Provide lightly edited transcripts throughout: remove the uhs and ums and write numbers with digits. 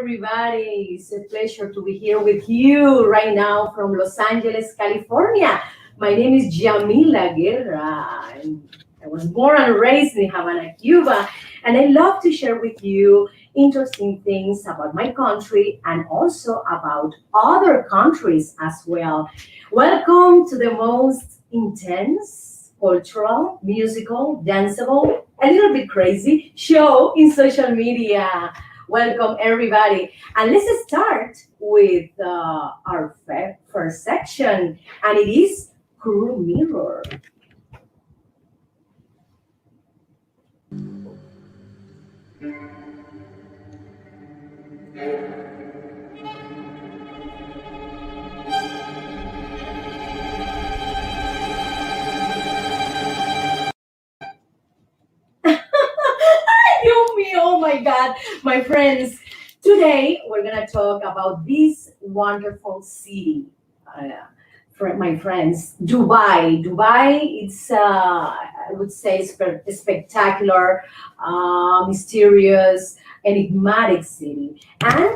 everybody. It's a pleasure to be here with you right now from Los Angeles, California. My name is Yamila Guerra, and I was born and raised in Havana, Cuba, and I love to share with you interesting things about my country and also about other countries as well. Welcome to the most intense, cultural, musical, danceable, a little bit crazy show in social media. Welcome, everybody. And let's start with our first section, and it is Crew Mirror. Yumi, oh my God, my friends. Today we're gonna talk about this wonderful city. For my friends, Dubai. Dubai, it's I would say spectacular, mysterious, enigmatic city, and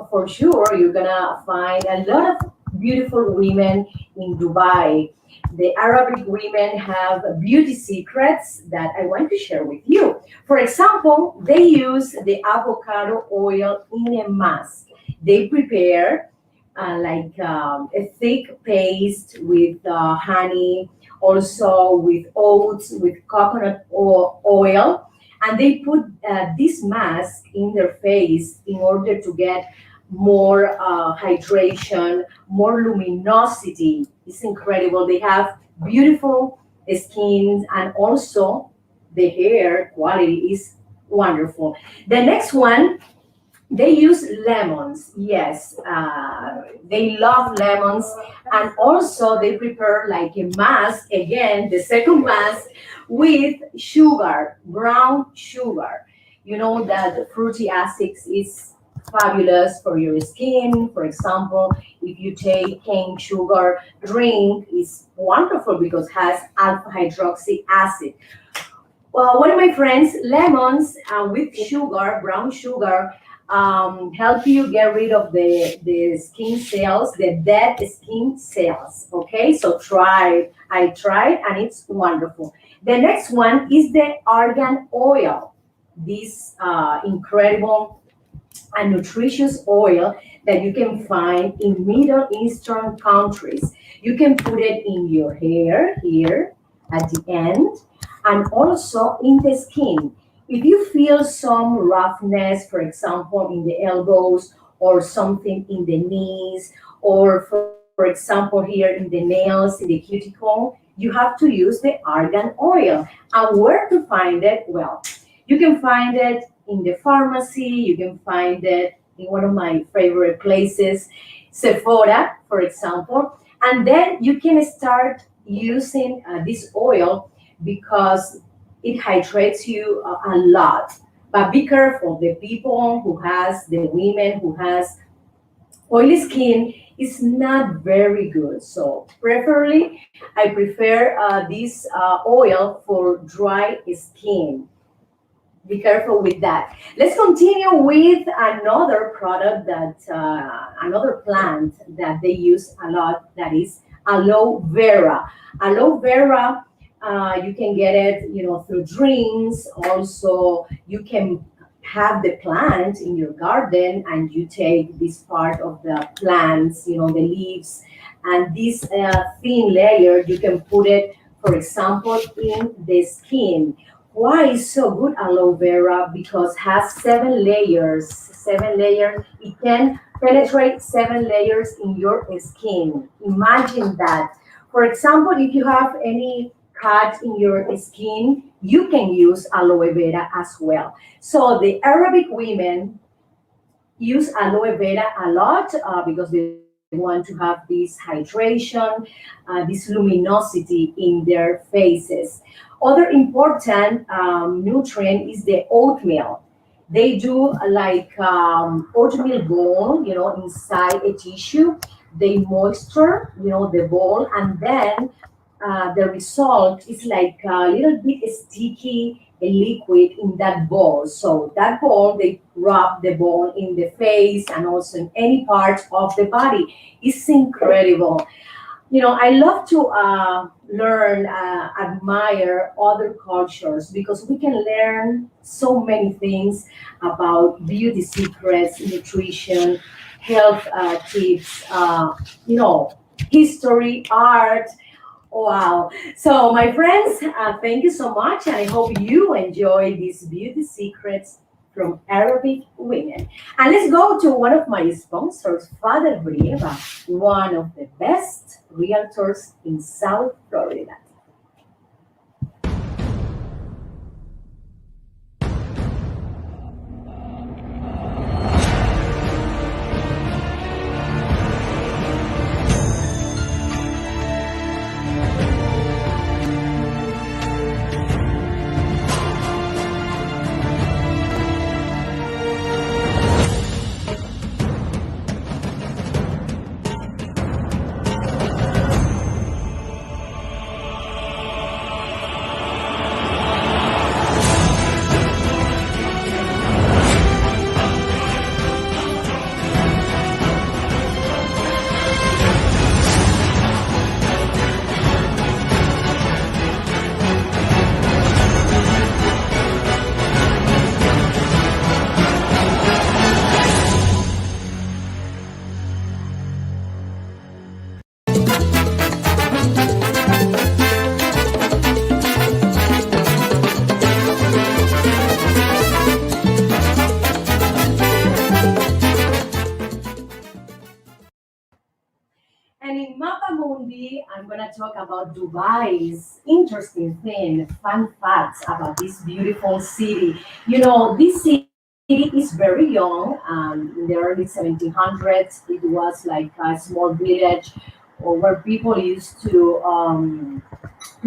for sure you're gonna find a lot of beautiful women in Dubai. The Arabic women have beauty secrets that I want to share with you. For example, they use the avocado oil in a mask. They prepare a thick paste with honey, also with oats, with coconut oil, and they put this mask in their face in order to get more hydration, more luminosity. It's incredible. They have beautiful skins, and also the hair quality is wonderful. The next one, they use lemons. Yes, they love lemons, and also they prepare like a mask. Again, the second mask with sugar, brown sugar. You know that the fruity acids is fabulous for your skin. For example, if you take cane sugar drink, is wonderful because has alpha hydroxy acid. Well, one of my friends, lemons with sugar, brown sugar, help you get rid of the skin cells, the dead skin cells. Okay, so try it. I tried and it's wonderful. The next one is the argan oil. This incredible and nutritious oil that you can find in Middle Eastern countries. You can put it in your hair here at the end and also in the skin. If you feel some roughness, for example, in the elbows or something in the knees, or for example, here in the nails, in the cuticle, you have to use the argan oil. And where to find it? Well, you can find it in the pharmacy, you can find it in one of my favorite places, Sephora, for example. And then you can start using this oil because it hydrates you a lot. But be careful, the people who has, the women who has oily skin is not very good. So preferably, I prefer this oil for dry skin. Be careful with that. Let's continue with another product that, another plant that they use a lot, that is aloe vera. Aloe vera, you can get it, through drinks. Also, you can have the plant in your garden and you take this part of the plants, the leaves, and this thin layer, you can put it, for example, in the skin. Why is so good aloe vera? Because has 7 layers. 7 layers. It can penetrate 7 layers in your skin. Imagine that. For example, if you have any cut in your skin, you can use aloe vera as well. So the Arabic women use aloe vera a lot because they want to have this hydration, this luminosity in their faces. Other important nutrient is the oatmeal. They do like oatmeal ball, inside a tissue. They moisture, the ball, and then the result is like a little bit sticky a liquid in that bowl. So that bowl, they rub the bowl in the face and also in any part of the body. It's incredible. I love to learn, admire other cultures because we can learn so many things about beauty secrets, nutrition, health tips, history, art. Wow. So, my friends, thank you so much, and I hope you enjoy these beauty secrets from Arabic women. And let's go to one of my sponsors, Father Brieva, one of the best realtors in South Florida. And in Mapa Mundi, I'm going to talk about Dubai's interesting thing, fun facts about this beautiful city. This city is very young. In the early 1700s, it was like a small village where people used to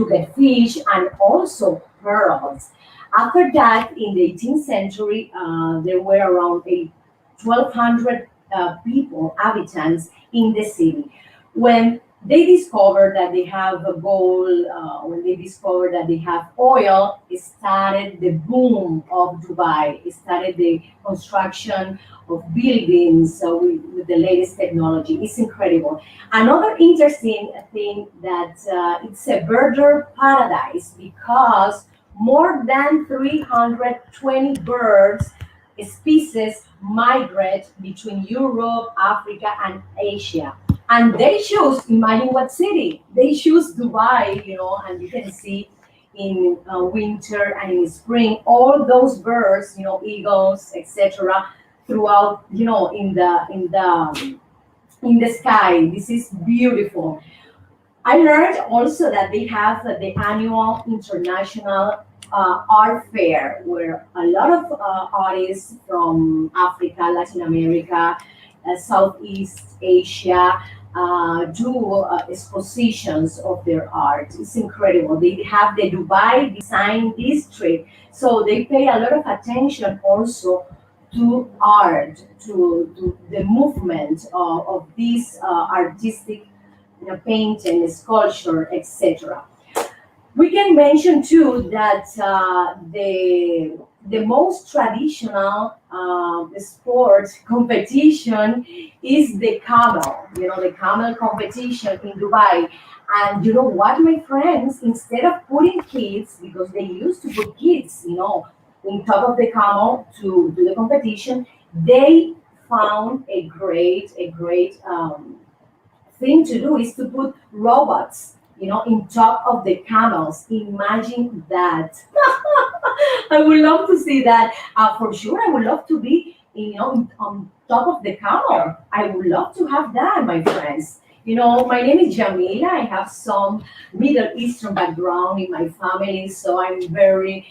get fish and also pearls. After that, in the 18th century, there were around 1,200 people, inhabitants in the city. When they discovered that they have a gold, when they discovered that they have oil, it started the boom of Dubai. It started the construction of buildings with the latest technology. It's incredible. Another interesting thing that it's a birder paradise because more than 320 birds species migrate between Europe, Africa, and Asia. And they choose, imagine what city? They choose Dubai, and you can see in winter and in spring all those birds, eagles, etc., throughout, in the sky. This is beautiful. I learned also that they have the annual international art fair where a lot of artists from Africa, Latin America, Southeast Asia do expositions of their art. It's incredible. They have the Dubai Design District, so they pay a lot of attention also to art, to the movement of these artistic painting, sculpture, etc. We can mention too that the most traditional sport competition is the camel. The camel competition in Dubai. And you know what, my friends? Instead of putting kids, because they used to put kids, on top of the camel to do the competition, they found a great thing to do is to put robots, in top of the camels. Imagine that. I would love to see that. For sure, I would love to be, on top of the camel. I would love to have that, my friends. My name is Jamila. I have some Middle Eastern background in my family, so I'm very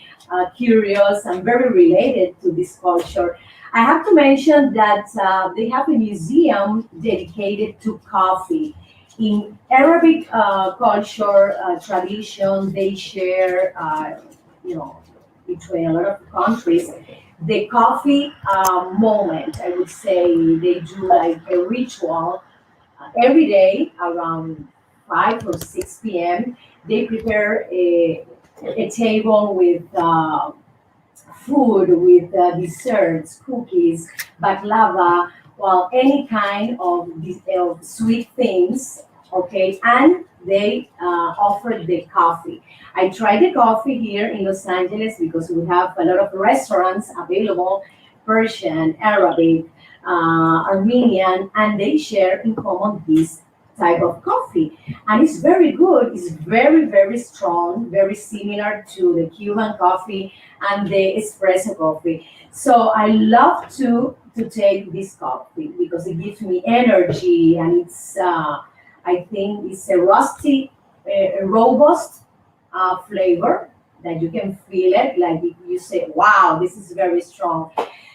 curious. I'm very related to this culture. I have to mention that they have a museum dedicated to coffee. In Arabic culture, tradition, they share, you know, between a lot of countries, the coffee moment. I would say they do like a ritual every day around 5 or 6 p.m. They prepare a table with food with desserts, cookies, baklava, well, any kind of, of sweet things, okay? And they offer the coffee. I tried the coffee here in Los Angeles because we have a lot of restaurants available, Persian, Arabic, Armenian, and they share in common this type of coffee. And it's very good. It's very, very strong, very similar to the Cuban coffee and the espresso coffee. So I love to take this coffee because it gives me energy, and it's I think it's a rusty, robust flavor that you can feel it. Like you say, wow, this is very strong.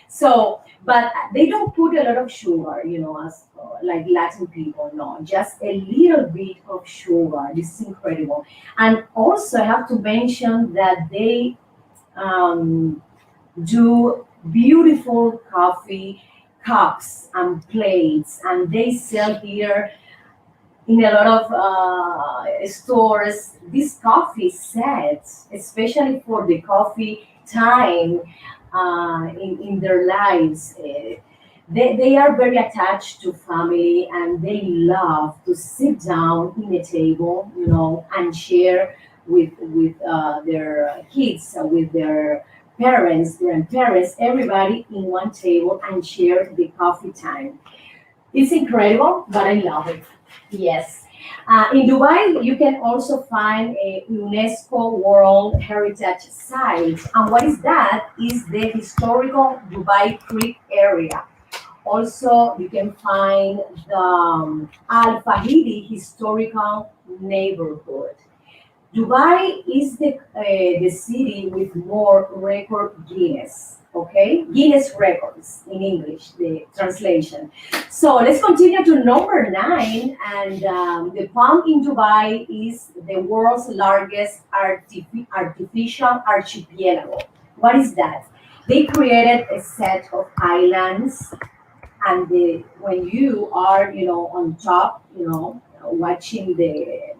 So, but they don't put a lot of sugar, as like Latin people. No, just a little bit of sugar. This is incredible. And also, I have to mention that they um, do beautiful coffee cups and plates, and they sell here in a lot of stores these coffee sets, especially for the coffee time in their lives. They are very attached to family, and they love to sit down in a table, and share with their kids, with their parents, grandparents, everybody in one table and share the coffee time. It's incredible, but I love it. Yes. In Dubai, you can also find a UNESCO World Heritage Site. And what is that? Is the historical Dubai Creek area. Also, you can find the Al Fahidi Historical Neighborhood. Dubai is the city with more record Guinness. Okay, Guinness records in English, the translation. So let's continue to number nine, and the Palm in Dubai is the world's largest artificial archipelago. What is that? They created a set of islands, and when you are, on top, watching the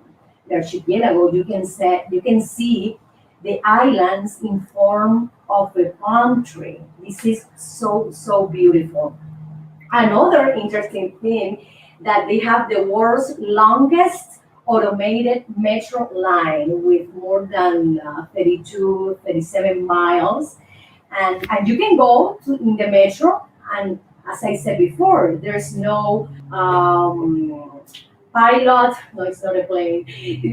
archipelago, you can see the islands in form of a palm tree. This is so beautiful. Another interesting thing that they have the world's longest automated metro line with more than 32, 37 miles. And you can go in the metro, and as I said before, there's no pilot. No, it's not a plane.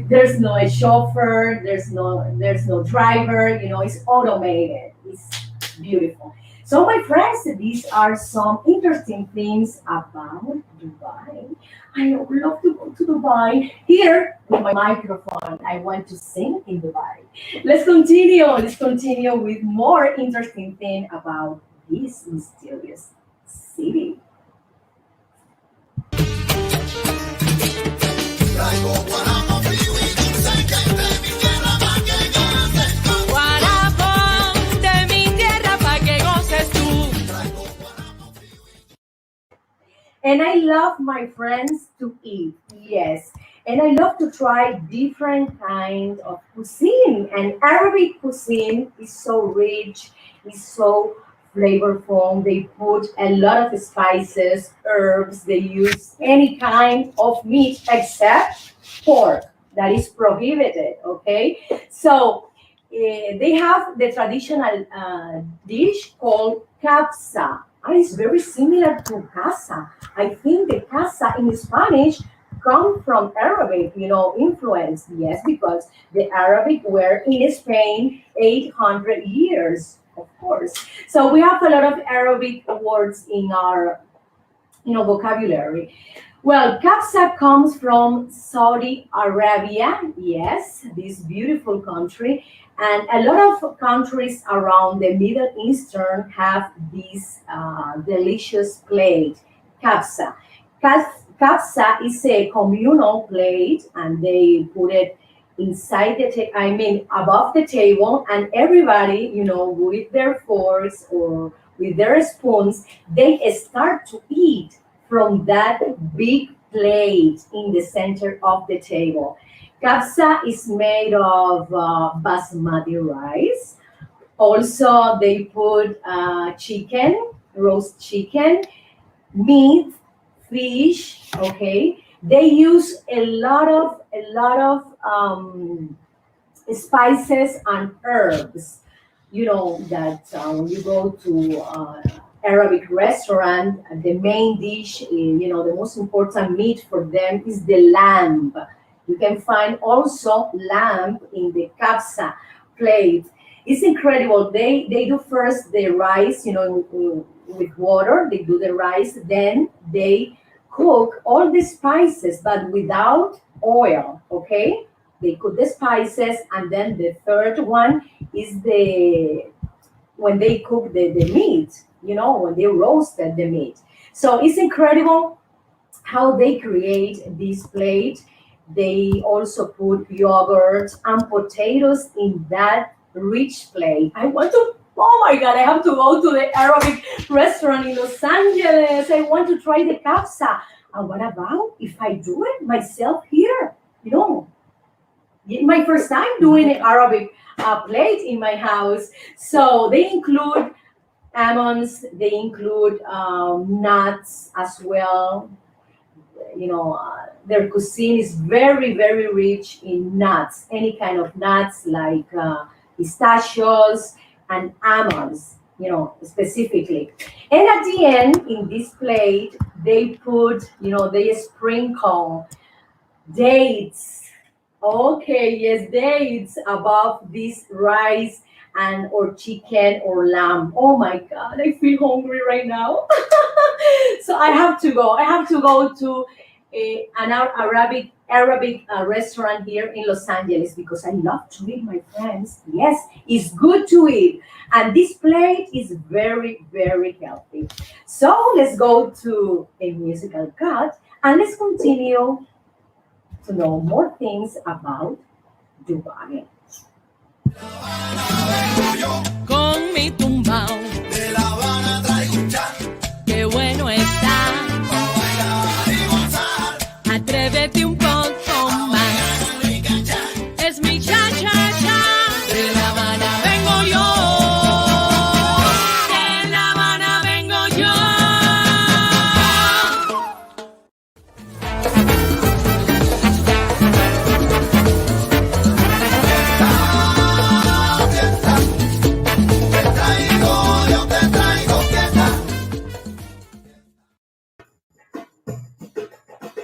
There's no a chauffeur. There's no driver. It's automated. It's beautiful. So my friends, these are some interesting things about Dubai. I would love to go to Dubai. Here with my microphone, I want to sing in Dubai. Let's continue with more interesting thing about this mysterious city. Traigo guaramo, kiwi, dulce que de mi tierra pa' que goces tú. Guarapo de mi tierra pa' que goces tú. Traigo guaramo, kiwi. And I love my friends to eat. Yes. And I love to try different kinds of cuisine. And Arabic cuisine is so rich, is so flavorful. They put a lot of spices, herbs. They use any kind of meat except pork. That is prohibited. Okay. So they have the traditional dish called kapsa. And it's very similar to casa. I think the casa in Spanish come from Arabic, influence. Yes, because the Arabic were in Spain 800 years, of course. So we have a lot of Arabic words in our vocabulary. Well, Kapsa comes from Saudi Arabia, yes, this beautiful country, and a lot of countries around the Middle Eastern have this delicious plate, Kapsa. Kapsa is a communal plate, and they put it inside I mean, above the table, and everybody, with their forks or with their spoons, they start to eat from that big plate in the center of the table. Kapsa is made of basmati rice, Also, they put chicken, roast chicken, meat, fish. Okay, they use a lot of spices and herbs. You know that when you go to Arabic restaurant, the main dish, the most important meat for them is the lamb. You can find also lamb in the kapsa plate. It's incredible. They do first the rice, with water. They do the rice, then they cook all the spices, but without oil. Okay, they cook the spices, and then the third one is the when they cook the meat, when they roasted the meat. So it's incredible how they create this plate. They also put yogurt and potatoes in that rich plate. I want to, oh my God, I have to go to the Arabic restaurant in Los Angeles. I want to try the kapsa. And what about if I do it myself here? You know, my first time doing an Arabic plate in my house. So they include almonds, they include nuts as well. Their cuisine is very, very rich in nuts, any kind of nuts like pistachios and almonds, specifically. And at the end, in this plate, they put, they sprinkle dates. Okay, yes, dates above this rice and or chicken or lamb. Oh my God, I feel hungry right now. So I have to go. I have to go to an Arabic restaurant here in Los Angeles because I love to eat, my friends. Yes, it's good to eat, and this plate is very, very healthy. So let's go to a musical cut and let's continue to know more things about Dubai. Con mi tumbao, De La Habana traigo un chan, qué bueno está. pa' bailar y gozar. Atrévete un poco más. Rica chan, Es mi cha cha cha. De La Habana vengo yo. De La Habana vengo yo. yo te traigo fiesta.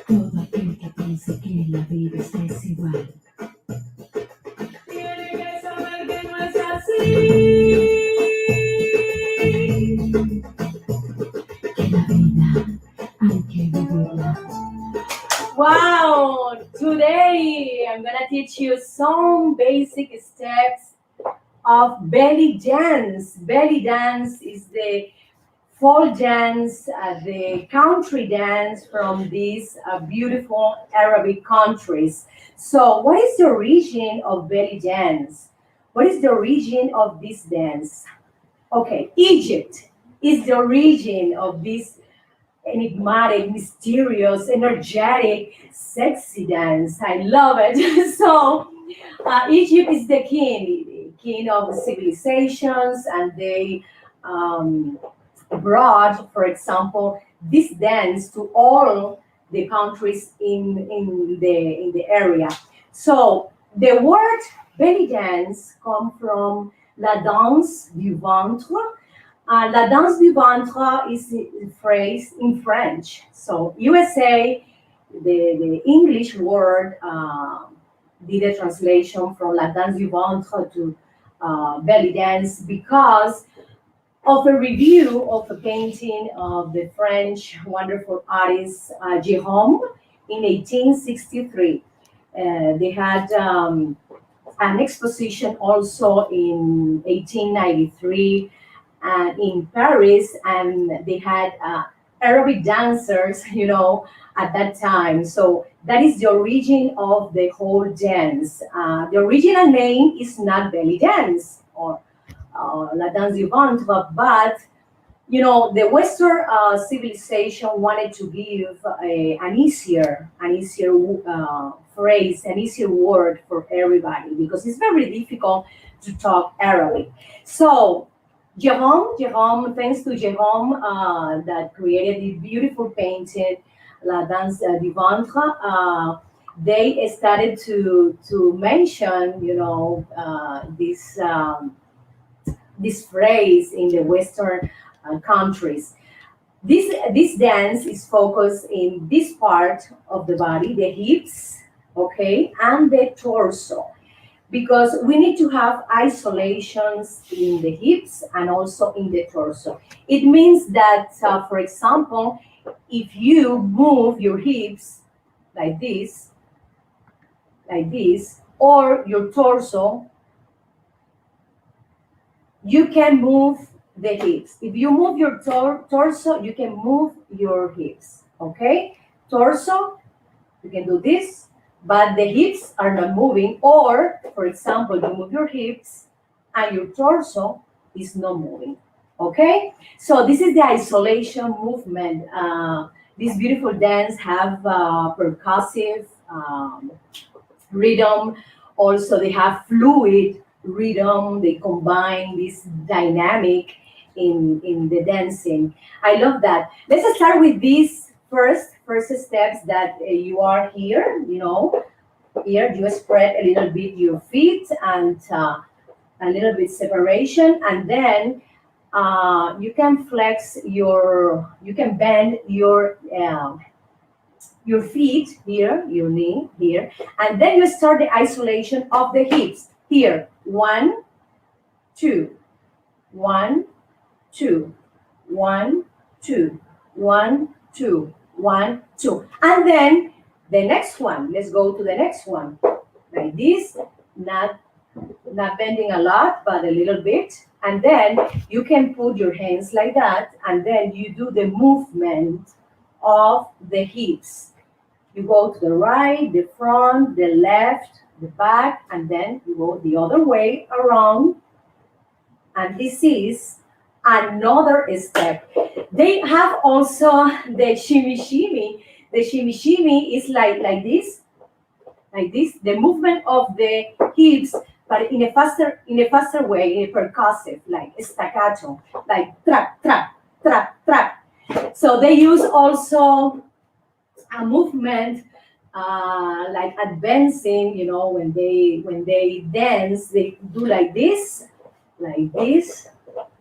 Todo aquel que piense que la vida es desigual, Tiene que saber que no es así. que la vida hay que vivirla. Wow! Today I'm gonna teach you some basic steps of belly dance. Belly dance is the folk dance, the country dance from these beautiful Arabic countries. So, what is the origin of belly dance? What is the origin of this dance? Okay, Egypt is the origin of this enigmatic, mysterious, energetic, sexy dance. I love it. So, Egypt is the king of the civilizations, and they um, brought, for example, this dance to all the countries in the area. So, the word belly dance come from la danse du ventre. La danse du ventre is a phrase in French. So USA, the English word did a translation from la danse du ventre to belly dance because of a review of a painting of the French wonderful artist Jérôme in 1863. They had an exposition also in 1893 in Paris, and they had Arabic dancers, at that time. So that is the origin of the whole dance. The original name is not belly dance or la danse du ventre, but The Western civilization wanted to give an easier phrase, an easier word for everybody because it's very difficult to talk Arabic. So Jerome, thanks to Jerome that created this beautiful painting, La Danse du Ventre. They started to mention, this phrase in the Western countries. This dance is focused in this part of the body, the hips, okay, and the torso, because we need to have isolations in the hips and also in the torso. It means that, for example, if you move your hips like this, or your torso, you can move the hips. If you move your torso, you can move your hips. Okay? Torso, you can do this, but the hips are not moving. Or, for example, you move your hips and your torso is not moving. Okay? So this is the isolation movement. This beautiful dance have percussive rhythm. Also, they have fluid rhythm. They combine this dynamic in the dancing. I love that. Let's start with these first steps that you are here. Here you spread a little bit your feet and a little bit separation, and then you can you can bend your feet here, your knee here, and then you start the isolation of the hips. Here, 1, 2, 1, 2, 1, 2, 1, 2, 1, 2. And then the next one, let's go to the next one. Like this, not bending a lot, but a little bit. And then you can put your hands like that, and then you do the movement of the hips. You go to the right, the front, the left, the back, and then you go the other way around. And this is another step. They have also the shimmy shimmy. The shimmy shimmy is like this, the movement of the hips, but in a faster way, in a percussive, like staccato, like track, track, track, track. So they use also a movement like advancing, when they dance, they do like this, like this,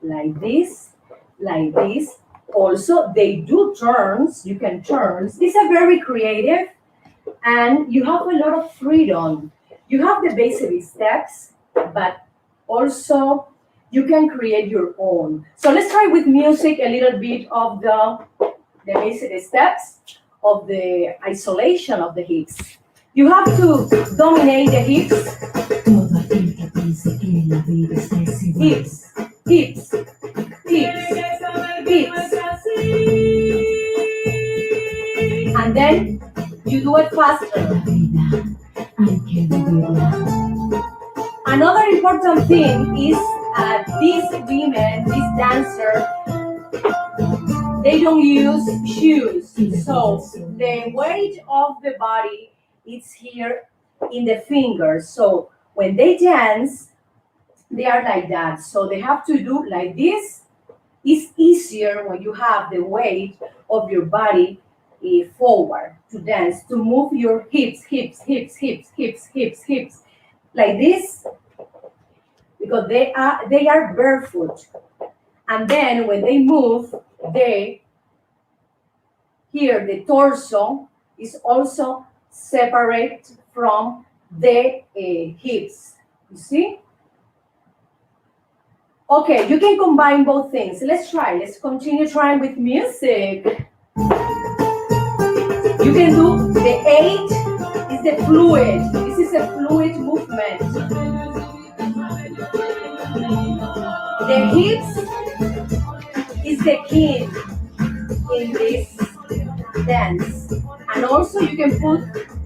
like this, like this. Also, they do turns. You can turns. These are very creative, and you have a lot of freedom. You have the basic steps, but also you can create your own. So let's try with music a little bit of the basic steps of the isolation of the hips. You have to dominate the hips. Todo aquel que piense que la vida es fácil. Hips, hips, hips, hips. And then you do it faster. La vida hay que vivirla. Another important thing is these women, these dancers, they don't use shoes. So the weight of the body is here in the fingers. So when they dance, they are like that. So they have to do like this. It's easier when you have the weight of your body forward to dance, to move your hips, hips, hips, hips, hips, hips, hips, like this, because they are barefoot. And then when they move, the torso is also separate from the hips. You see? Okay, you can combine both things. Let's try. Let's continue trying with music. You can do the 8 is the fluid. This is a fluid movement. The hips is the key in this dance. And also you can put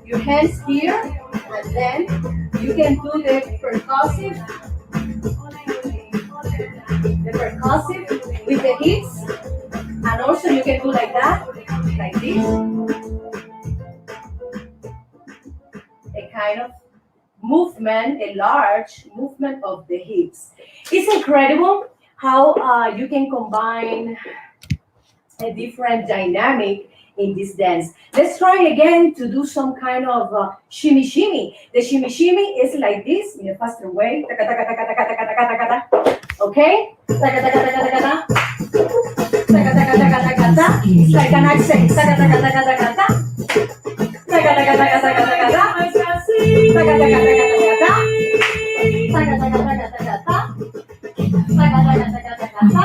your hands here, and then you can do the percussive with the hips, and also you can do like that, like this, a kind of movement, a large movement of the hips. It's incredible how you can combine a different dynamic in this dance. Let's try again to do some kind of shimmy shimmy. The shimmy shimmy is like this in a faster way. Taka, taka, taka, taka, taka, taka, taka, taka. Okay? Taka, taka, taka, taka, taka. Taka, taka, taka, taka, taka. It's like an accent. Taka, taka, taka, taka, taka. Taka, taka, taka, taka, taka, taka. Taka, taka, taka, taka, taka. Taka, taka, taka, taka, taka. Taka, taka, taka, taka, taka.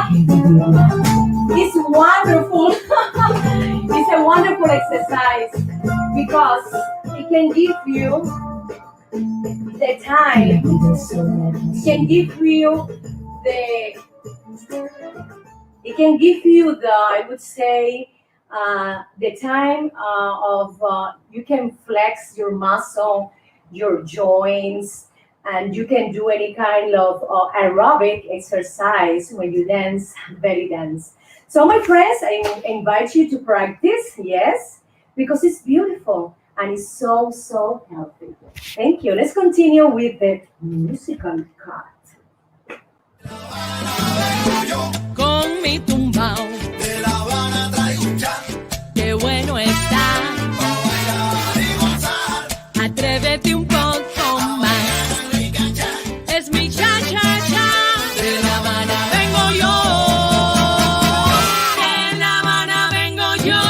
It's wonderful. It's a wonderful exercise because it can give you the time, it can give you the, it can give you the, I would say, the time of you can flex your muscle, your joints, and you can do any kind of aerobic exercise when you dance belly dance. So, my friends, I invite you to practice, yes, because it's beautiful and it's so, so healthy. Thank you. Let's continue with the musical cut. Con mi tumbao, De La Habana traigo un chan, qué bueno está. pa' bailar y gozar. Atrévete un poco más. Es mi cha cha cha. De La Habana vengo yo. De La Habana vengo yo.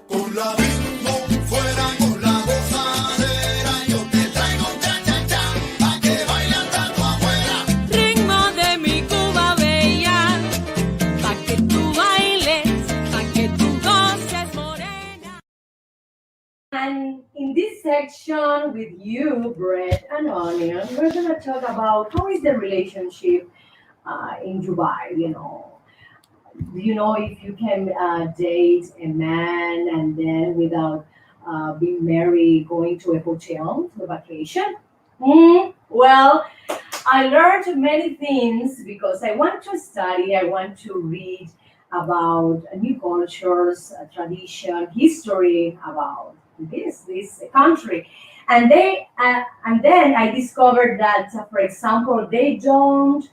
Con la bingo fuera con la gozadera, yo te traigo un chan chan chan, pa' que baile hasta tu abuela. Ritmo de mi Cuba bella. Pa' que tú bailes, pa' que tú goces morena. And in this section with you, Bread and Onion, we're going to talk about how is the relationship in Dubai, you know. Do you know if you can date a man and then without being married, going to a hotel for vacation? Well, I learned many things because I want to study, I want to read about new cultures, tradition, history about this country. And then I discovered that, for example, they don't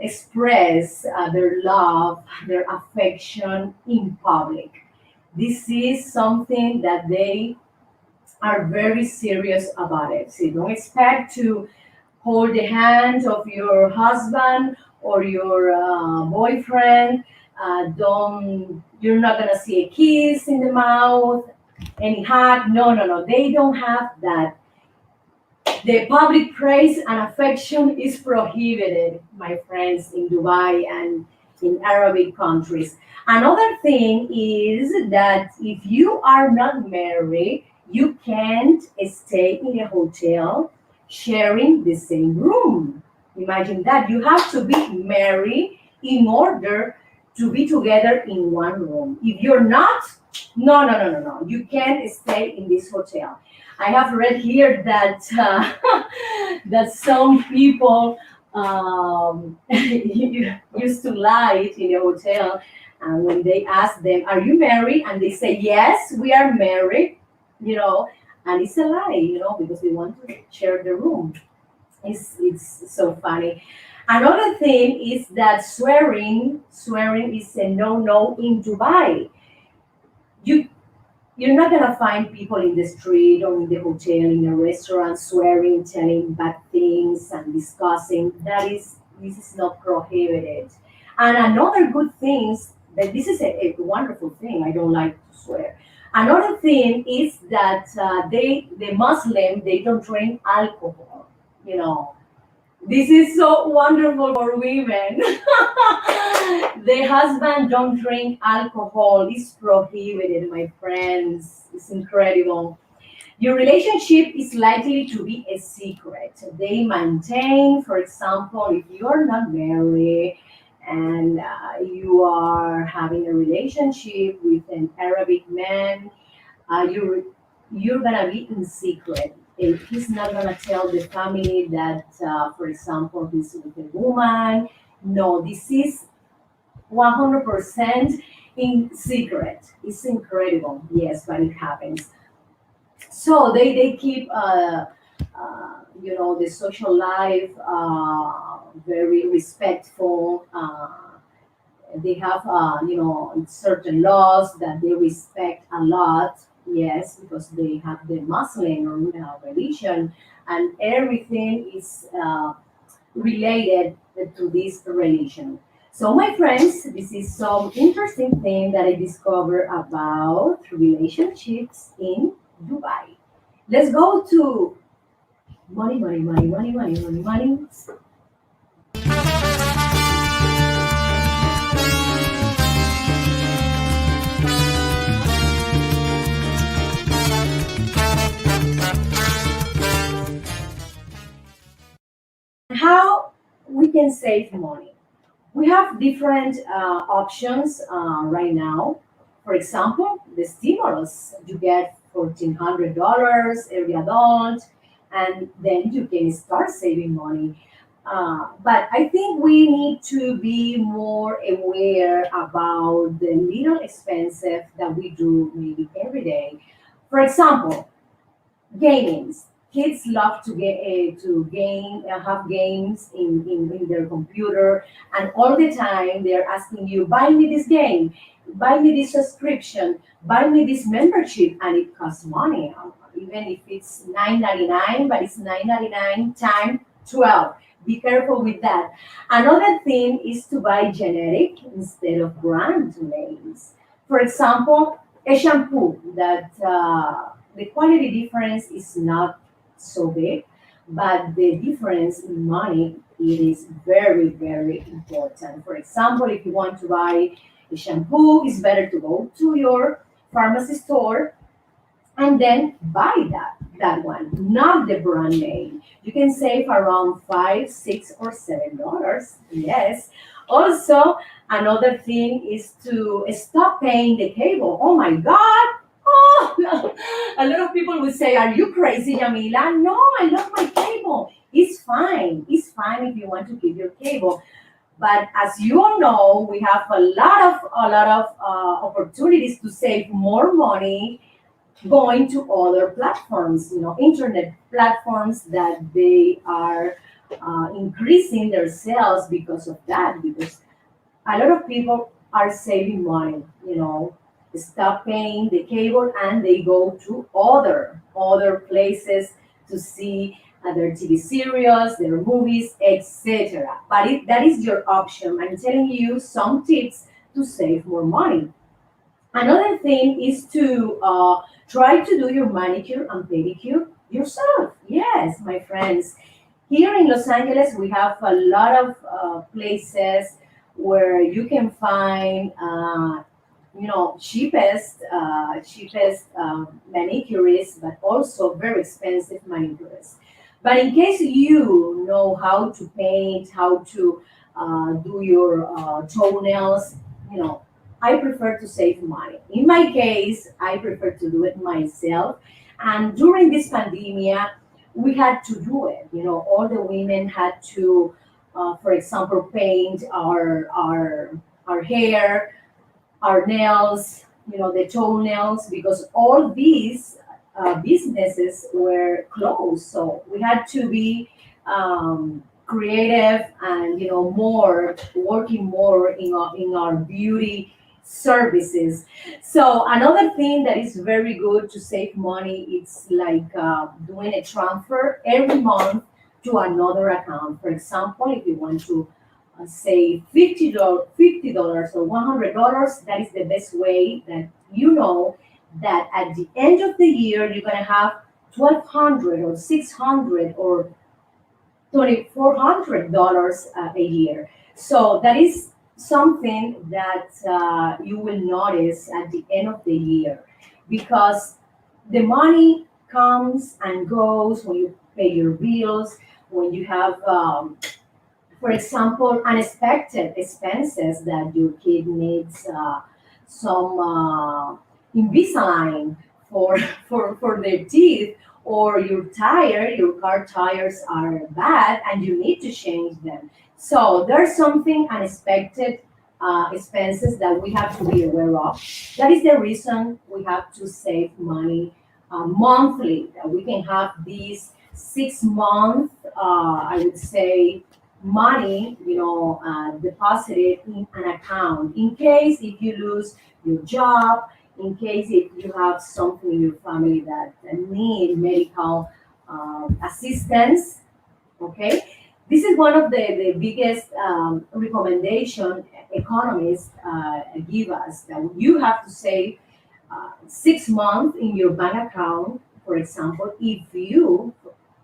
express their love, their affection in public. This is something that they are very serious about it. So don't expect to hold the hand of your husband or your boyfriend. Don't You're not gonna see a kiss in the mouth, any hug. No, no, no. They don't have that. The public praise and affection is prohibited, my friends, in Dubai and in Arabic countries. Another thing is that if you are not married, you can't stay in a hotel sharing the same room. Imagine that. You have to be married in order to be together in one room. If you're not, no, no, no, no, no. You can't stay in this hotel. I have read here that that some people used to lie in a hotel, and when they ask them, "Are you married?" and they say, "Yes, we are married," you know, and it's a lie, you know, because they want to share the room. It's so funny. Another thing is that swearing is a no in Dubai. You you're not gonna find people in the street or in the hotel, in a restaurant swearing, telling bad things and discussing. This is not prohibited. And another good thing that this is a wonderful thing. I don't like to swear. Another thing is that the Muslim they don't drink alcohol. You know, this is so wonderful for women. The husband don't drink alcohol. It's prohibited, my friends. It's incredible. Your relationship is likely to be a secret. They maintain, for example, if you're not married and you are having a relationship with an Arabic man, you're gonna be in secret. He's not gonna tell the family that, for example, he's with a woman. No, this is 100% in secret. It's incredible, yes, but it happens. So they keep the social life very respectful. They have certain laws that they respect a lot. Yes, because they have the Muslim religion, and everything is related to this religion. So, my friends, this is some interesting thing that I discovered about relationships in Dubai. Let's go to money, money, money, money, money, money, money. How we can save money? We have different options right now. For example, the stimulus you get $1,400 every adult, and then you can start saving money. But I think we need to be more aware about the little expenses that we do maybe every day. For example, gamings. Kids love to game, have games in their computer, and all the time they're asking you, buy me this game, buy me this subscription, buy me this membership, and it costs money. Even if it's 9.99, but it's 9.99 times 12. Be careful with that. Another thing is to buy generic instead of brand names. For example, a shampoo that the quality difference is not so big, but the difference in money it is very, very important. For example, if you want to buy a shampoo, it's better to go to your pharmacy store and then buy that one, not the brand name. You can save around 5, 6, or $7. Yes. Also, another thing is to stop paying the cable. Oh my God! Oh, a lot of people will say, "Are you crazy, Yamila?" No, I love my cable. It's fine. It's fine if you want to keep your cable. But as you all know, we have a lot of opportunities to save more money going to other platforms, internet platforms that they are increasing their sales because of that, because a lot of people are saving money, stop paying the cable and they go to other places to see their TV series, their movies, etc. But that is your option. I'm telling you some tips to save more money. Another thing is to try to do your manicure and pedicure yourself. Yes, my friends. Here in Los Angeles, we have a lot of places where you can find, cheapest manicurists, but also very expensive manicurists. But in case you know how to paint, how to do your toenails, you know, I prefer to save money. In my case, I prefer to do it myself. And during this pandemia, we had to do it. All the women had to, for example, paint our hair, our nails, the toenails, because all these businesses were closed. So we had to be creative and more working more in our beauty services. So another thing that is very good to save money, it's like doing a transfer every month to another account. For example, if you want to save $50 or $100, that is the best way that that at the end of the year you're gonna have 1,200 or 600 or $2,400 a year. So that is something that you will notice at the end of the year, because the money comes and goes when you pay your bills, when you have, for example, unexpected expenses that your kid needs some Invisalign for for their teeth, or your car tires are bad and you need to change them. So there's something unexpected expenses that we have to be aware of. That is the reason we have to save money monthly, that we can have these 6 month, I would say, money, deposited in an account in case if you lose your job, in case if you have something in your family that need medical assistance. Okay, this is one of the biggest recommendation economists give us, that you have to save 6 months in your bank account. For example, if you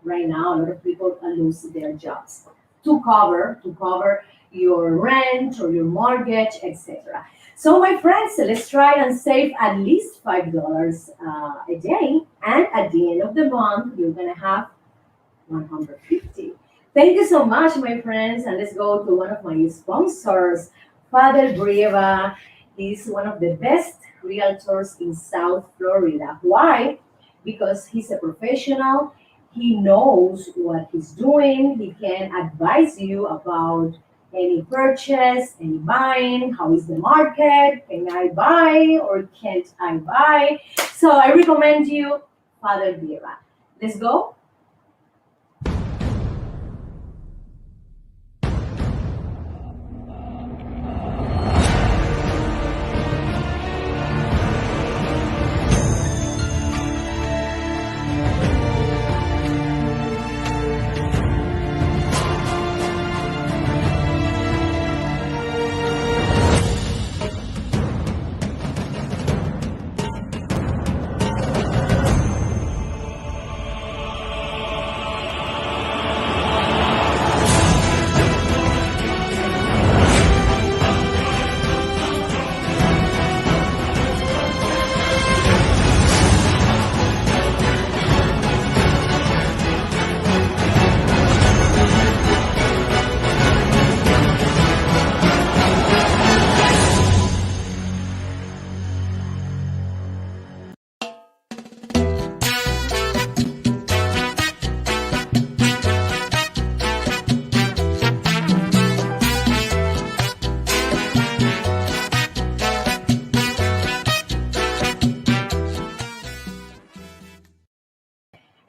right now a lot of people lose their jobs, to cover your rent or your mortgage, etc. So my friends, let's try and save at least $5 a day, and at the end of the month you're gonna have 150. Thank you so much, my friends, and let's go to one of my sponsors, Father Brieva. He's one of the best realtors in South Florida. Why? Because he's a professional. He knows what he's doing. He can advise you about any purchase, any buying, how is the market, can I buy or can't I buy? So I recommend you Father Brieva. Let's go.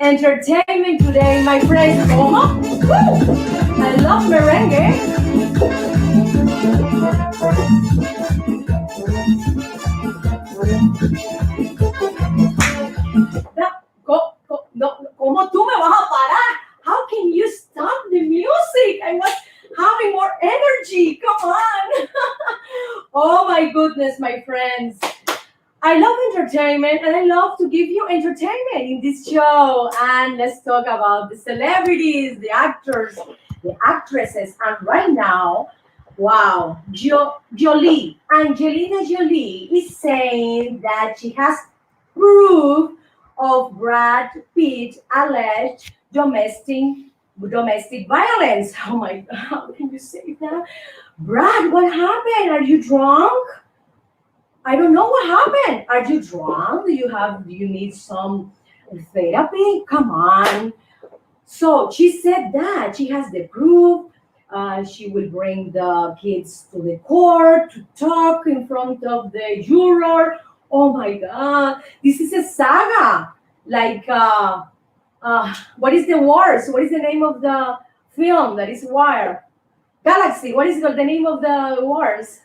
Entertainment today, my friends. Oh, woo! I love merengue. No, ¿cómo tú me vas a parar? How can you stop the music? I was having more energy. Come on. Oh my goodness, my friends. I love entertainment and I love to give you entertainment in this show. And let's talk about the celebrities, the actors, the actresses. And right now, wow, Angelina Jolie is saying that she has proof of Brad Pitt alleged domestic violence. Oh my God, how can you say that? Brad, what happened? Are you drunk? I don't know what happened. Are you drunk? Do you need some therapy? Come on. So she said that she has the proof. She will bring the kids to the court to talk in front of the juror. Oh my God, this is a saga. Like, what is the wars? What is the name of the film that is war? Galaxy. What is the name of the wars?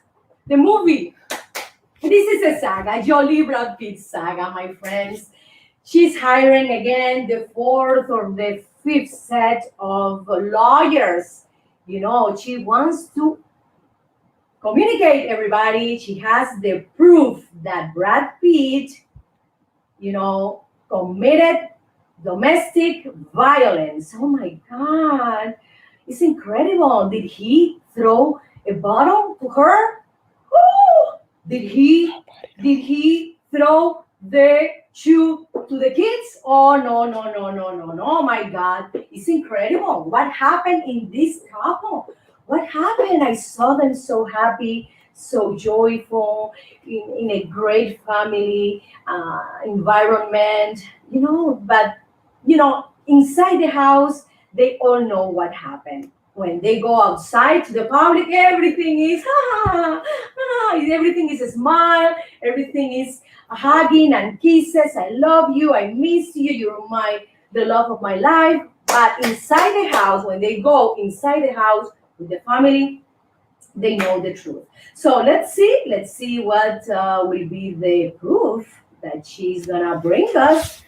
The movie. This is a saga, Jolie Brad Pitt saga, my friends. She's hiring again the fourth or the fifth set of lawyers. She wants to communicate everybody. She has the proof that Brad Pitt, committed domestic violence. Oh my God, it's incredible. Did he throw a bottle to her? Woo! Did he throw the shoe to the kids? Oh no. Oh my God. It's incredible. What happened in this couple? What happened? I saw them so happy, so joyful, in a great family environment, but inside the house, they all know what happened. When they go outside to the public, everything is everything is a smile, everything is hugging and kisses. I love you, I miss you, you're the love of my life. But inside the house, when they go inside the house with the family, they know the truth. So let's see what will be the proof that she's gonna bring us,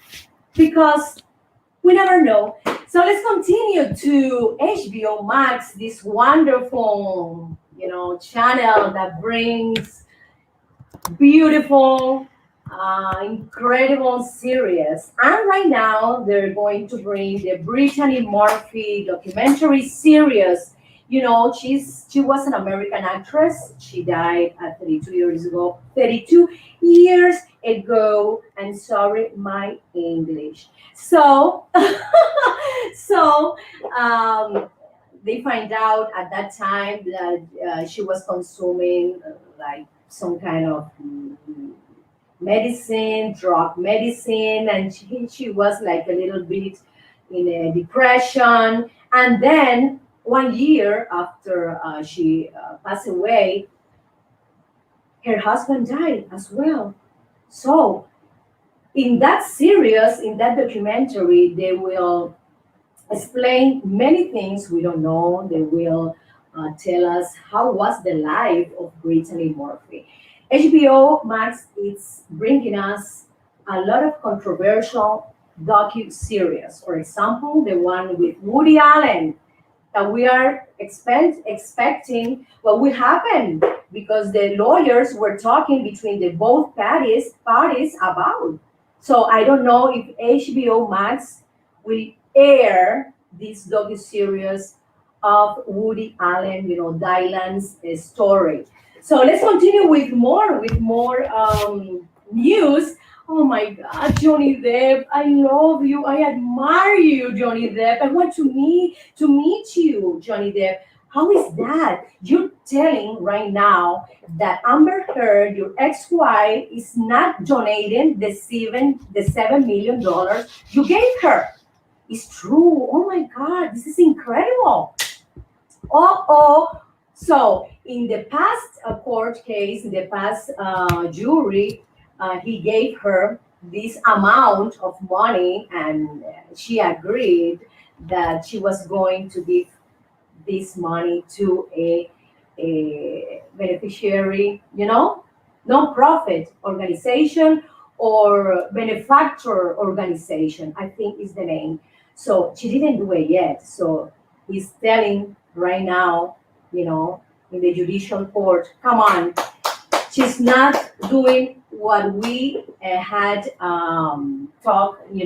because we never know. So let's continue to HBO Max, this wonderful, channel that brings beautiful, incredible series. And right now, they're going to bring the Brittany Murphy documentary series. She was an American actress. She died at 32 years ago. 32 years ago. And sorry, my English. So, so they find out at that time that she was consuming like some kind of medicine, drug medicine, and she was like a little bit in a depression. And then 1 year after she passed away, her husband died as well. So in that documentary, they will explain many things we don't know. They will tell us how was the life of Brittany Murphy. HBO Max is bringing us a lot of controversial docu-series. For example, the one with Woody Allen, that we are expecting what will happen, because the lawyers were talking between the both parties about. So I don't know if HBO Max will air this docu-series of Woody Allen, Dylan's story. So let's continue with more news. Oh my God, Johnny Depp, I love you. I admire you, Johnny Depp. I want to meet you, Johnny Depp. How is that? You're telling right now that Amber Heard, your ex-wife, is not donating the $7 million you gave her. It's true. Oh my God, this is incredible. Oh. So in the past court case, in the past jury, he gave her this amount of money, and she agreed that she was going to give this money to a beneficiary, non-profit organization or benefactor organization, I think is the name. So she didn't do it yet. So he's telling right now, in the judicial court, come on, she's not doing what we had talked, in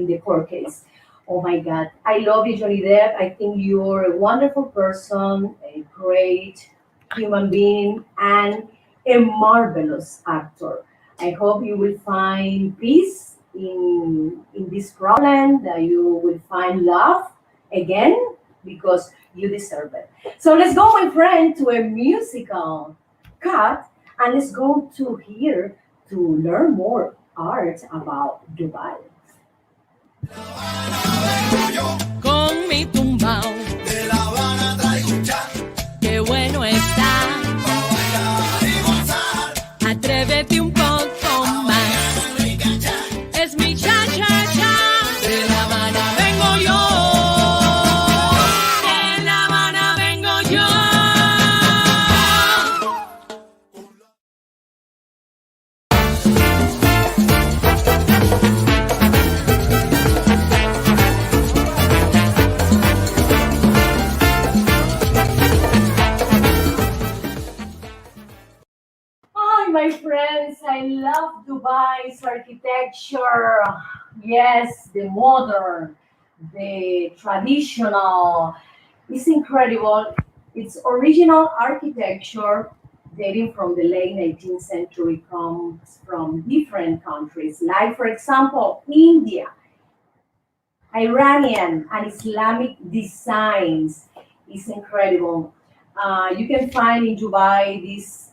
the court case. Oh my God, I love you, Johnny Depp. I think you're a wonderful person, a great human being, and a marvelous actor. I hope you will find peace in this problem, that you will find love again, because you deserve it. So let's go, my friend, to a musical cut, and let's go to here to learn more art about Dubai. Con mi tumbao, De La Habana traigo un cha qué bueno está. pa' bailar y gozar. Atrévete un poco más. Es mi cha cha cha. De La Habana vengo yo. De La Habana vengo yo. Hi, my friends. I love Dubai's architecture. Yes, the modern, the traditional. It's incredible. Its original architecture, dating from the late 19th century, comes from different countries, like, for example, India, Iranian, and Islamic designs. Is incredible. You can find in Dubai this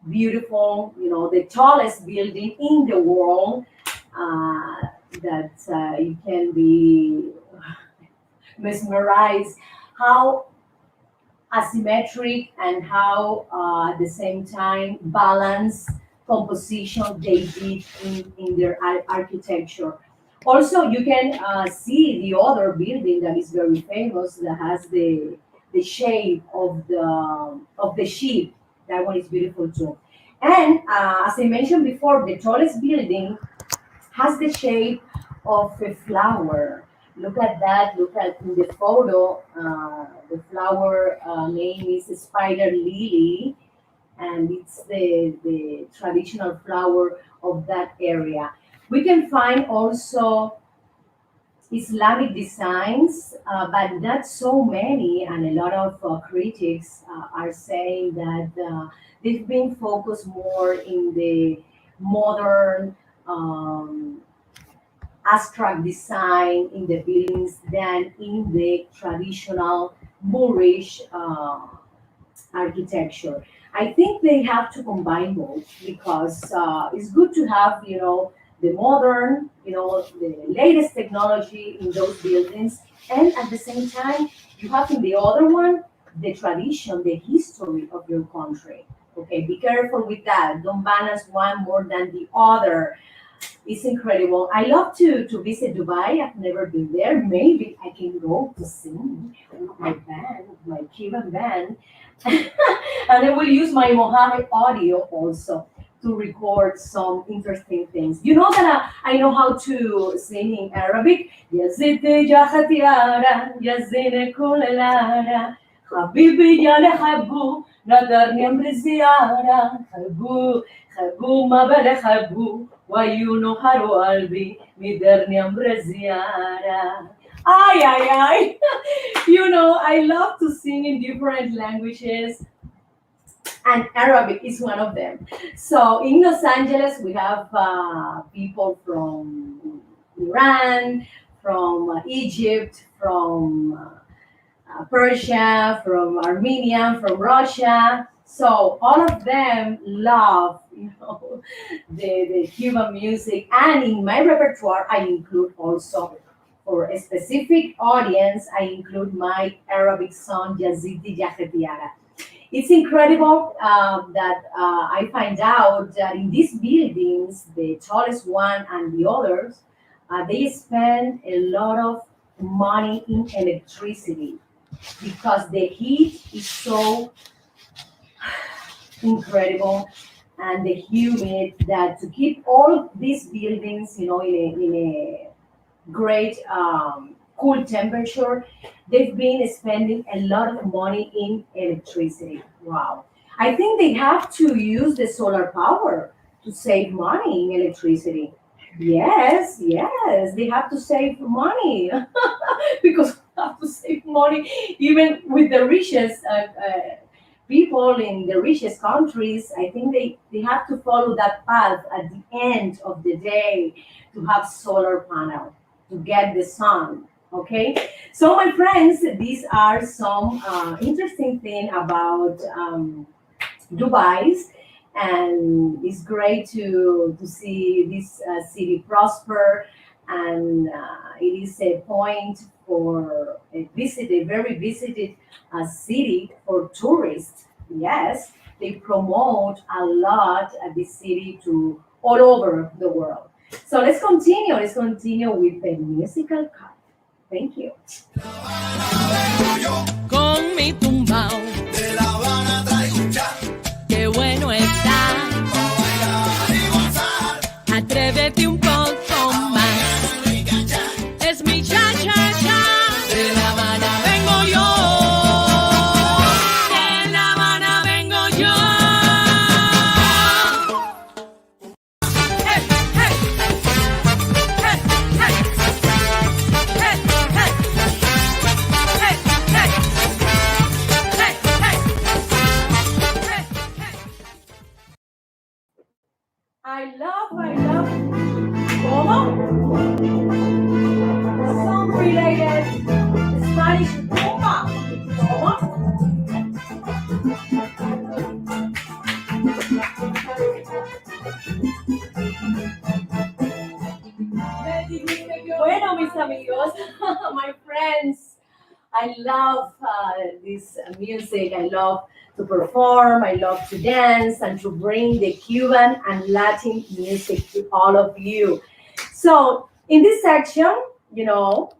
beautiful, the tallest building in the world. Uh, that you can be mesmerized how asymmetric and how at the same time balanced composition they did in their architecture. Also, you can see the other building that is very famous that has the shape of the ship. That one is beautiful too. And as I mentioned before, the tallest building has the shape of a flower. Look at that. Look at in the photo. The flower name is spider lily, and it's the traditional flower of that area. We can find also Islamic designs, but not so many, and a lot of critics are saying that they've been focused more in the modern abstract design in the buildings than in the traditional Moorish architecture. I think they have to combine both because it's good to have, the modern, the latest technology in those buildings, and at the same time, you have in the other one the tradition, the history of your country. Okay, be careful with that. Don't balance one more than the other. It's incredible. I love to visit Dubai. I've never been there. Maybe I can go to sing with my band, my Cuban band, and I will use my Mojave audio also to record some interesting things. You know that I know how to sing in Arabic. Yazidi ya khatiara, yazine kulelara, habibi ya lehabu, nadarni amri ziyara, habu, habu ma bale habu, wa haru albi, midarni amri ziyara. Ay, ay, ay. I love to sing in different languages, and Arabic is one of them. So in Los Angeles, we have people from Iran, from Egypt, from Persia, from Armenia, from Russia. So all of them love, the Cuban music. And in my repertoire, I include also for a specific audience, I include my Arabic song Yazidi Yahetiara. It's incredible that I find out that in these buildings, the tallest one and the others, they spend a lot of money in electricity because the heat is so incredible and the humid that to keep all these buildings, in a great cool temperature, they've been spending a lot of money in electricity. Wow. I think they have to use the solar power to save money in electricity. Yes, yes, they have to save money because we have to save money even with the richest people in the richest countries. I think they have to follow that path at the end of the day to have solar panel to get the sun. Okay, so my friends, these are some interesting thing about Dubai's, and it's great to see this city prosper, and it is a point for a very visited city for tourists. Yes, they promote a lot this city to all over the world. So let's continue. Let's continue with the musical cut. Thank you. Con mi tumbao, De La Habana traigo un chat qué bueno está. para bailar y gozar. Atrévete un poco más. Rica chat. Es mi cha cha cha. De La Habana vengo yo. De La Habana vengo yo. Hey, hey. Hey, hey. Hey, hey. Hey, hey. Hey, hey. Hey, hey. I love ¿Cómo? Song related Spanish rumba. ¿Cómo? Me amigos, my friends. I love this music. I love to perform. I love to dance and to bring the Cuban and Latin music to all of you. So, in this section, you know,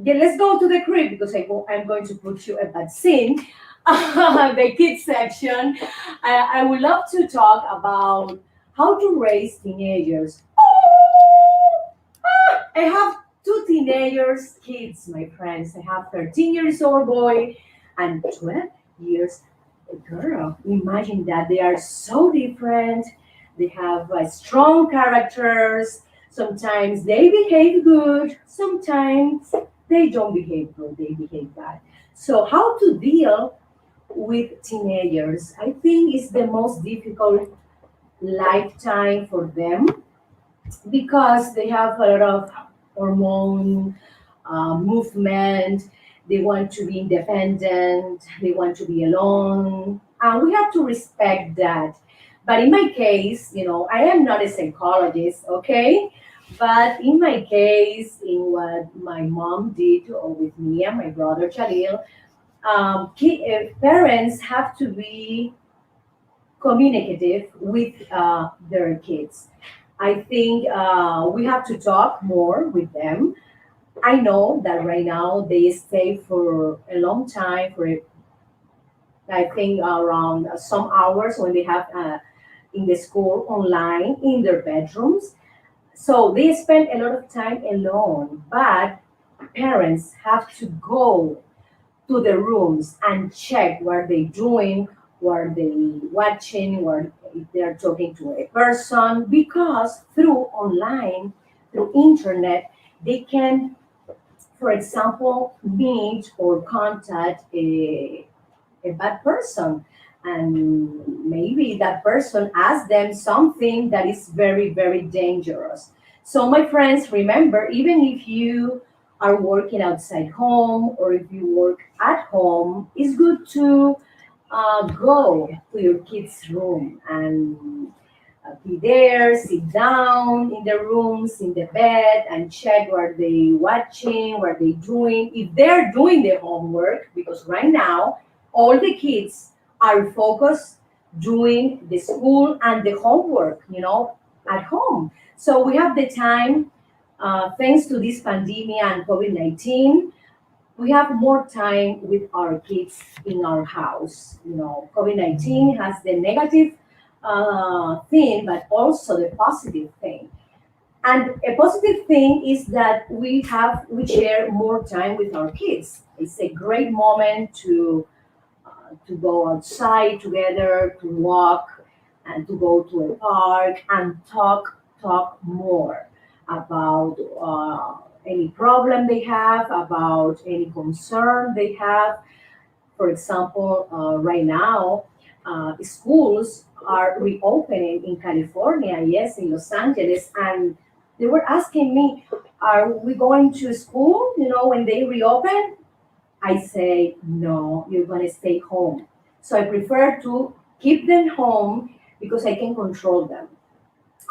yeah, let's go to the crib because I'm going to put you at that scene. The kids section. I would love to talk about how to raise teenagers. I have two teenagers kids, my friends. I have 13 years old boy and 12 years girl. Imagine that they are so different. They have strong characters. Sometimes they behave good. Sometimes they don't behave good. They behave bad. So how to deal with teenagers? I think is the most difficult lifetime for them because they have a lot of hormone movement. They want to be independent. They want to be alone, and we have to respect that. But in my case, I am not a psychologist, okay? But in my case, in what my mom did with me and my brother Jalil, parents have to be communicative with their kids. I think we have to talk more with them. I know that right now they stay for a long time, I think around some hours when they have in the school online in their bedrooms. So they spend a lot of time alone. But parents have to go to the rooms and check what they're doing, what they watching, what if they're talking to a person, because through online, through internet, they can, for example, meet or contact a bad person. And maybe that person asks them something that is very, very dangerous. So, my friends, remember, even if you are working outside home or if you work at home, it's good to go to your kids' room and be there, sit down in the rooms, in the bed, and check what they watching, what they doing. If they're doing their homework, because right now all the kids are focused doing the school and the homework, at home. So we have the time, thanks to this pandemic and COVID-19, we have more time with our kids in our house. COVID-19 has the negative thing, but also the positive thing. And a positive thing is that we share more time with our kids. It's a great moment to go outside together, to walk, and to go to a park and talk more about any problem they have, about any concern they have. For example, right now, schools are reopening in California, yes, in Los Angeles, and they were asking me, "Are we going to school? When they reopen?" I say, "No, you're going to stay home." So I prefer to keep them home because I can control them.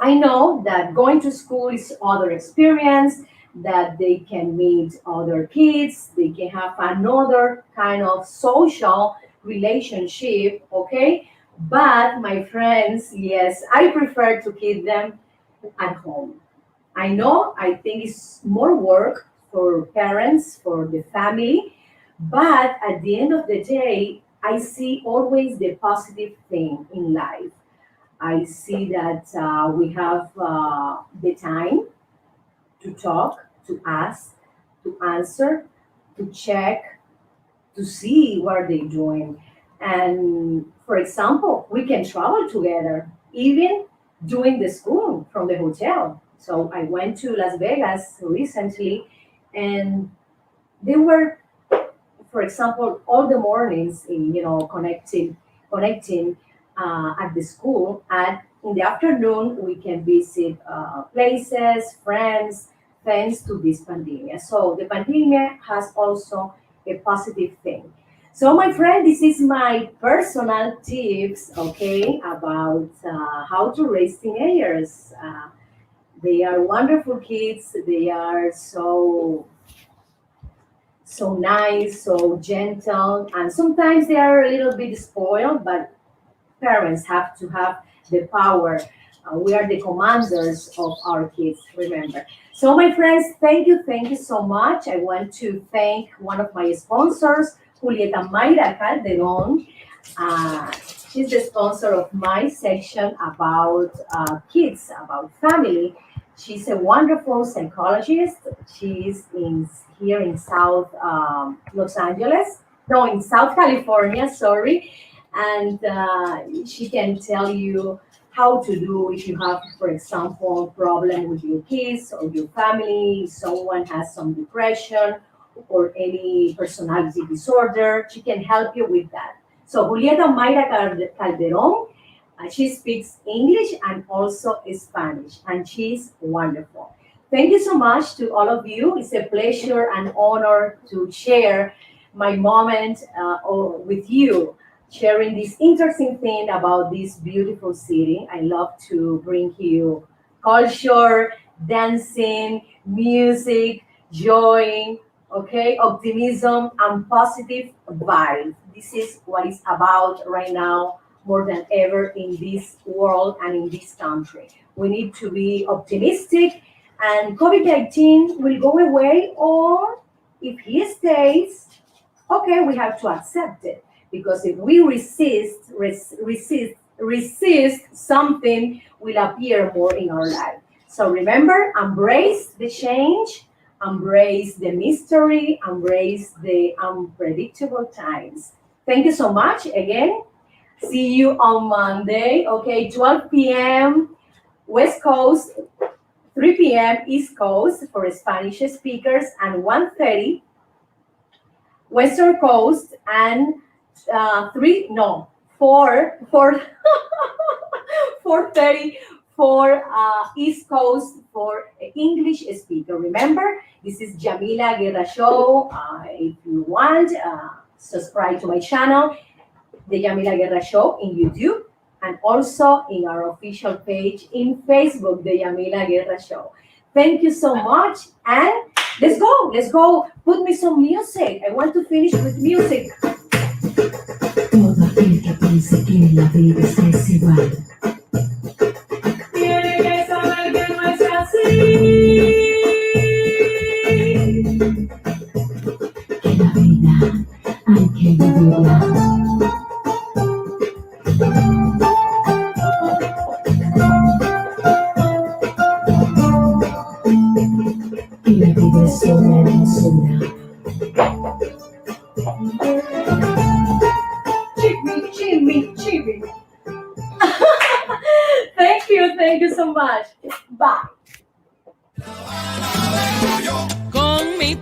I know that going to school is other experience, that they can meet other kids, they can have another kind of social relationship, okay? But my friends, yes, I prefer to keep them at home. I know, I think it's more work for parents, for the family, but at the end of the day, I see always the positive thing in life. I see that we have the time to talk, to ask, to answer, to check, to see what they're doing. And for example, we can travel together, even doing the school from the hotel. So I went to Las Vegas recently, and they were, for example, all the mornings in connecting at the school, and in the afternoon we can visit places, friends, thanks to this pandemic. So the pandemic has also a positive thing. So my friend, this is my personal tips, okay, about how to raise teenagers. They are wonderful kids. They are so nice, so gentle, and sometimes they are a little bit spoiled, but parents have to have the power. We are the commanders of our kids, remember. So, my friends, thank you so much. I want to thank one of my sponsors, Julieta Mayra Calderon. Uh, she's the sponsor of my section about kids, about family. She's a wonderful psychologist. She's in here in South Los Angeles, no, in South California, sorry, and she can tell you how to do if you have, for example, problem with your kids or your family, someone has some depression or any personality disorder, she can help you with that. So Julieta Mayra Calderon, she speaks English and also Spanish, and she's wonderful. Thank you so much to all of you. It's a pleasure and honor to share my moment with you, sharing this interesting thing about this beautiful city. I love to bring you culture, dancing, music, joy, okay, optimism, and positive vibes. This is what it's about right now more than ever in this world and in this country. We need to be optimistic, and COVID 19 will go away, or if he stays, okay, we have to accept it. Because if we resist, something will appear more in our life. So remember, embrace the change, embrace the mystery, embrace the unpredictable times. Thank you so much again. See you on Monday, okay, 12 p.m. West Coast, 3 p.m. East Coast for Spanish speakers, and 1:30 Western Coast, and three no four 4:30 for East Coast for English speaker. Remember, this is Yamila Guerra show. If you want, subscribe to my channel, the Yamila Guerra show in YouTube, and also in our official page in Facebook, the Yamila Guerra show. Thank you so much, and let's go. Put me some music. I want to finish with music. Todo aquel que piense que la vida es desigual, Tiene que saber que no es así. que la vida hay que vivirla. Y la vida es una hermosura. Jimmy. Thank you so much. Bye. Con mi